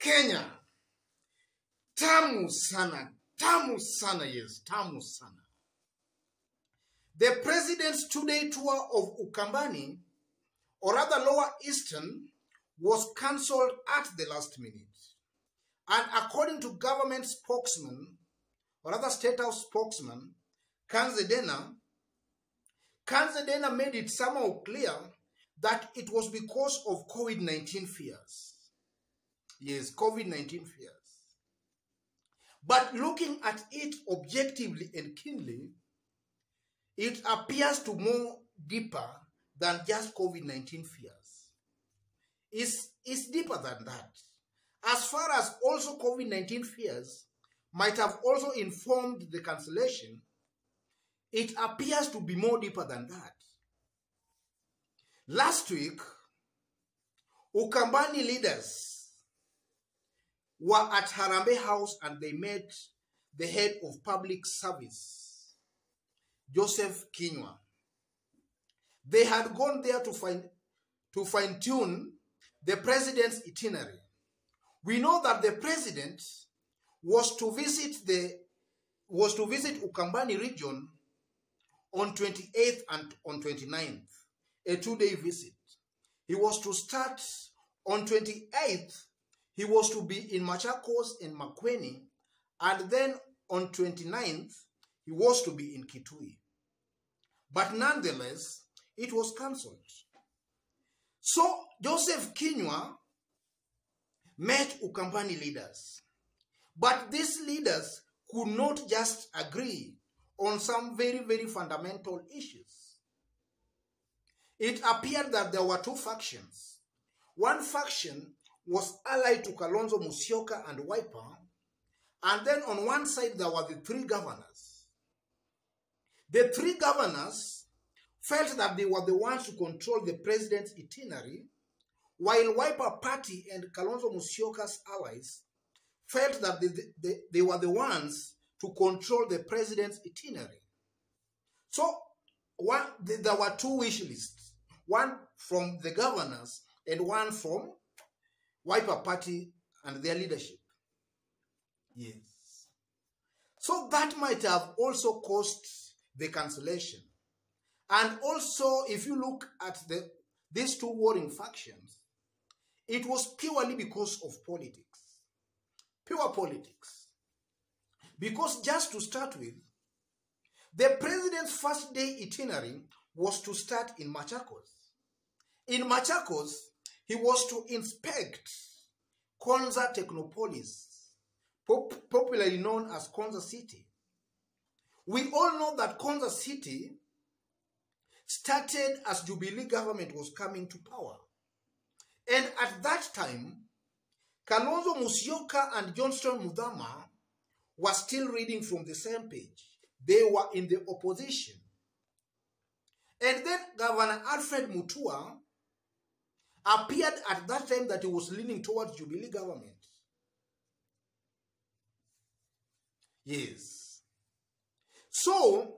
Kenya. Tamu sana, yes, tamu sana. The president's two-day tour of Ukambani, or rather Lower Eastern, was cancelled at the last minute. And according to government spokesman, or rather State House spokesman, Kanzedena made it somehow clear that it was because of COVID-19 fears. Yes, COVID-19 fears. But looking at it objectively and keenly, it appears to more deeper than just COVID-19 fears. It's deeper than that. As far as also COVID-19 fears might have also informed the cancellation, it appears to be more deeper than that. Last week, Ukambani leaders were at Harambee House and they met the head of public service, Joseph Kinyua. They had gone there to fine-tune the president's itinerary. We know that the president was to visit Ukambani region on 28th and on 29th, a two-day visit. He was to start on 28th. He was to be in Machakos and Makueni, and then on 29th, he was to be in Kitui. But nonetheless, it was cancelled. So Joseph Kinyua met Ukambani leaders. But these leaders could not just agree on some very, very fundamental issues. It appeared that there were two factions. One faction was allied to Kalonzo Musyoka and Wiper, and then on one side there were the three governors. The three governors felt that they were the ones to control the president's itinerary, while Wiper Party and Kalonzo Musyoka's allies felt that they were the ones to control the president's itinerary. So there were two wish lists, one from the governors and one from Wiper Party and their leadership. Yes. So that might have also caused the cancellation. And also, if you look at these two warring factions, it was purely because of politics. Pure politics. Because just to start with, the president's first day itinerary was to start in Machakos. In Machakos, he was to inspect Konza Technopolis, popularly known as Konza City. We all know that Konza City started as Jubilee government was coming to power. And at that time, Kalonzo Musyoka and Johnston Muthama were still reading from the same page. They were in the opposition. And then Governor Alfred Mutua appeared at that time that he was leaning towards Jubilee government. Yes. So,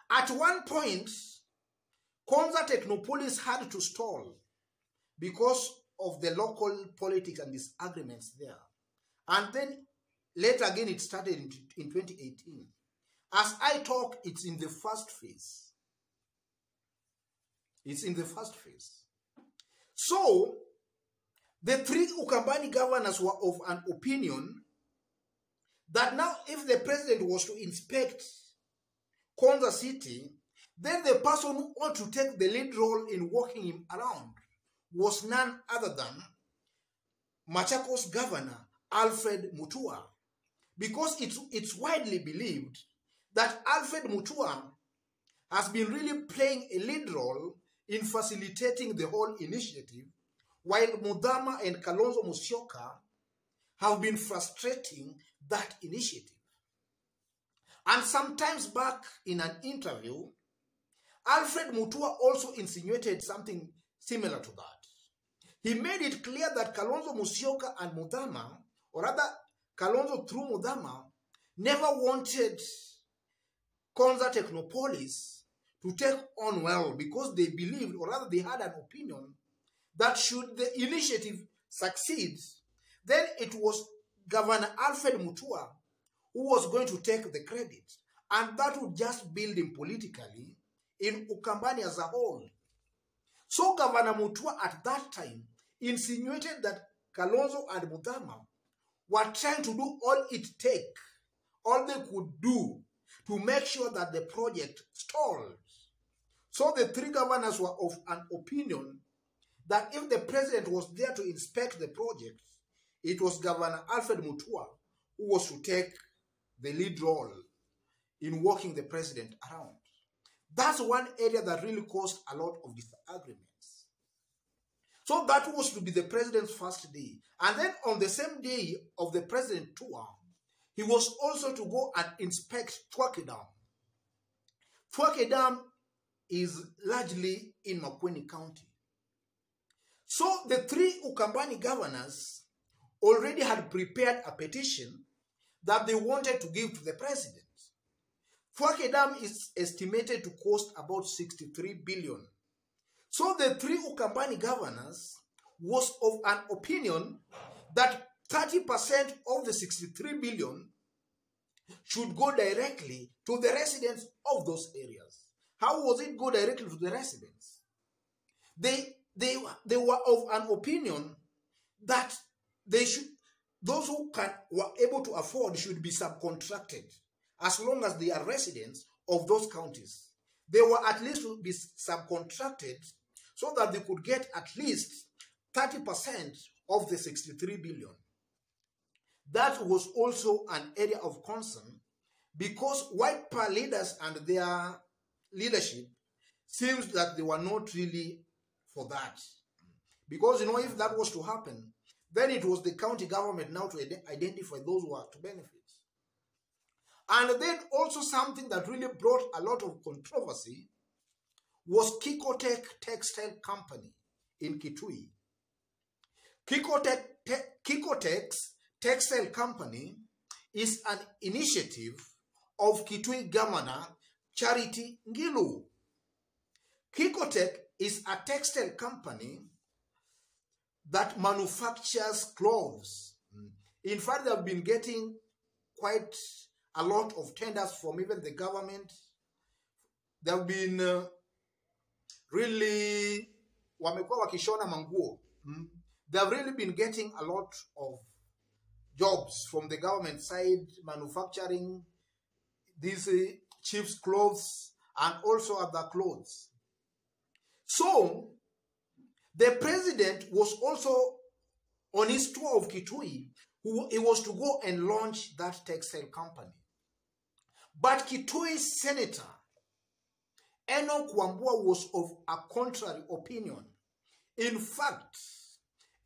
at one point, Konza Technopolis had to stall because of the local politics and disagreements there. And then later again it started in 2018. As I talk, it's in the first phase. It's in the first phase. So, the three Ukambani governors were of an opinion that now if the president was to inspect Konza City, then the person who ought to take the lead role in walking him around was none other than Machakos Governor Alfred Mutua. Because it's widely believed that Alfred Mutua has been really playing a lead role in facilitating the whole initiative, while Muthama and Kalonzo Musyoka have been frustrating that initiative. And sometimes back in an interview, Alfred Mutua also insinuated something similar to that. He made it clear that Kalonzo Musyoka and Muthama, or rather Kalonzo through Muthama, never wanted Konza Technopolis to take on well because they believed, or rather they had an opinion, that should the initiative succeed, then it was Governor Alfred Mutua who was going to take the credit. And that would just build him politically in Ukambani as a whole. So Governor Mutua at that time insinuated that Kalonzo and Muthama were trying to do all they could do to make sure that the project stalled. So the three governors were of an opinion that if the president was there to inspect the project, it was Governor Alfred Mutua who was to take the lead role in walking the president around. That's one area that really caused a lot of disagreements. So that was to be the president's first day. And then on the same day of the president's tour, he was also to go and inspect Twake Dam. Twake Dam is largely in Makueni County. So the three Ukambani governors already had prepared a petition that they wanted to give to the president. Twake Dam is estimated to cost about 63 billion. So the three Ukambani governors was of an opinion that 30% of the 63 billion should go directly to the residents of those areas. How was it go directly to the residents? They were of an opinion that those who were able to afford should be subcontracted as long as they are residents of those counties. They were at least to be subcontracted so that they could get at least 30% of the 63 billion. That was also an area of concern because white power leaders and their leadership seems that they were not really for that. Because, if that was to happen, then it was the county government now to identify those who are to benefit. And then also something that really brought a lot of controversy was Kikotek Textile Company in Kitui. Kikotek's Textile Company is an initiative of Kitui Governor Charity Ngilu. Kikotek is a textile company that manufactures clothes. In fact, they have been getting quite a lot of tenders from even the government. They have been really wamekuwa wakishona manguo. They have really been getting a lot of jobs from the government side, manufacturing these chiefs' clothes and also other clothes. So, the president was also on his tour of Kitui. He was to go and launch that textile company. But Kitui's senator, Enoch Wambua, was of a contrary opinion. In fact,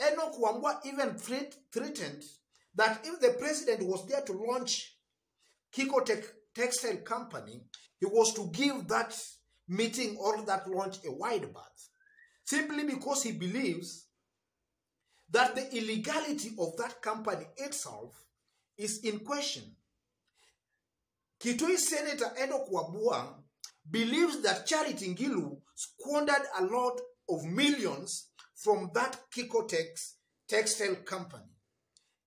Enoch Wambua even threatened that if the president was there to launch Kikotek Textile Company, he was to give that meeting or that launch a wide berth, simply because he believes that the illegality of that company itself is in question. Kitui Senator Enoch Wambua believes that Charity Ngilu squandered a lot of millions from that Kikotek's textile company.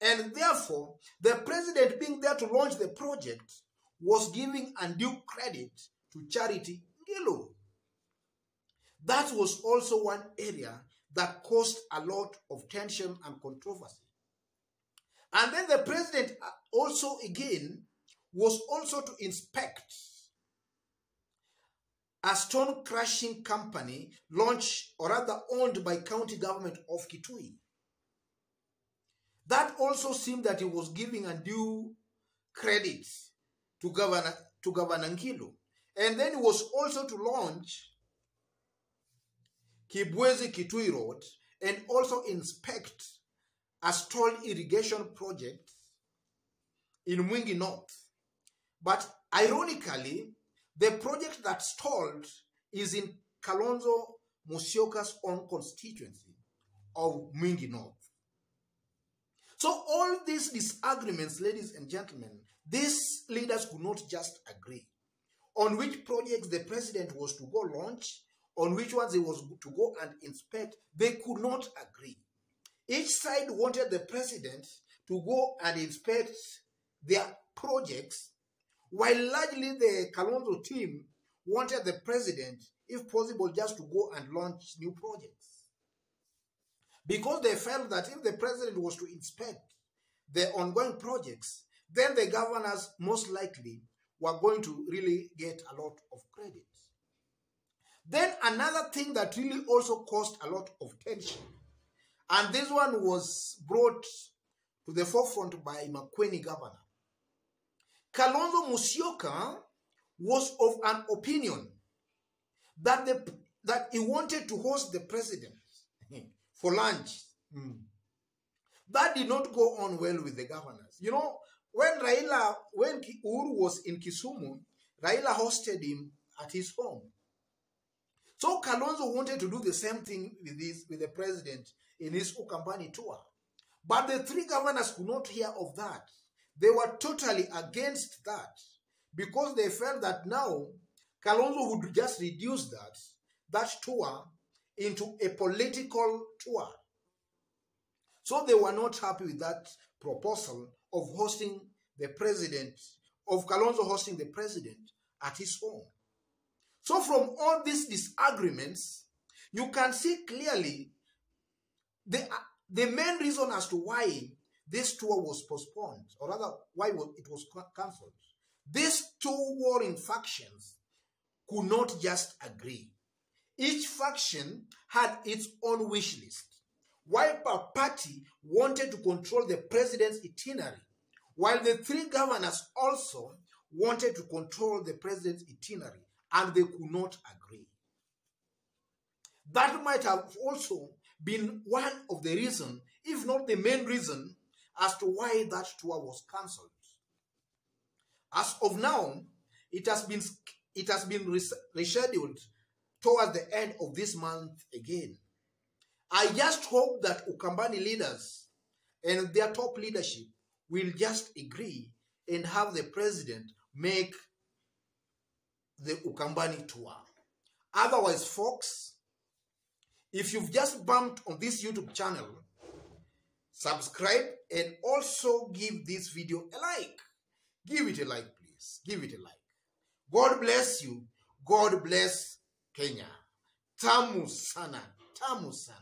And therefore, the president being there to launch the project was giving undue credit to Charity Ngilu. That was also one area that caused a lot of tension and controversy. And then the president also again was also to inspect a stone crushing company launched or rather owned by county government of Kitui. That also seemed that he was giving undue credit to Governor Ngilu. And then he was also to launch Kibwezi Kitui Road and also inspect a stalled irrigation project in Mwingi North. But ironically, the project that stalled is in Kalonzo Musyoka's own constituency of Mwingi North. So all these disagreements, ladies and gentlemen, these leaders could not just agree on which projects the president was to go launch, on which ones he was to go and inspect. They could not agree. Each side wanted the president to go and inspect their projects, while largely the Kalonzo team wanted the president, if possible, just to go and launch new projects. Because they felt that if the president was to inspect the ongoing projects, then the governors most likely were going to really get a lot of credit. Then another thing that really also caused a lot of tension, and this one was brought to the forefront by Makueni governor. Kalonzo Musyoka was of an opinion that he wanted to host the president for lunch. That did not go on well with the governors. You know, when Uhuru was in Kisumu, Raila hosted him at his home. So Kalonzo wanted to do the same thing with the president in his Ukambani tour. But the three governors could not hear of that. They were totally against that because they felt that now Kalonzo would just reduce that tour into a political tour. So they were not happy with that proposal of hosting the president, of Kalonzo hosting the president at his home. So from all these disagreements, you can see clearly the main reason as to why this tour was postponed, or rather why it was cancelled. These two warring factions could not just agree. Each faction had its own wish list. While a party wanted to control the president's itinerary, while the three governors also wanted to control the president's itinerary, and they could not agree. That might have also been one of the reasons, if not the main reason, as to why that tour was cancelled. As of now, it has been rescheduled towards the end of this month again. I just hope that Ukambani leaders and their top leadership will just agree and have the president make the Ukambani tour. Otherwise, folks, if you've just bumped on this YouTube channel, subscribe and also give this video a like. Give it a like, please. Give it a like. God bless you. God bless Kenya. Tamu sana. Tamu sana.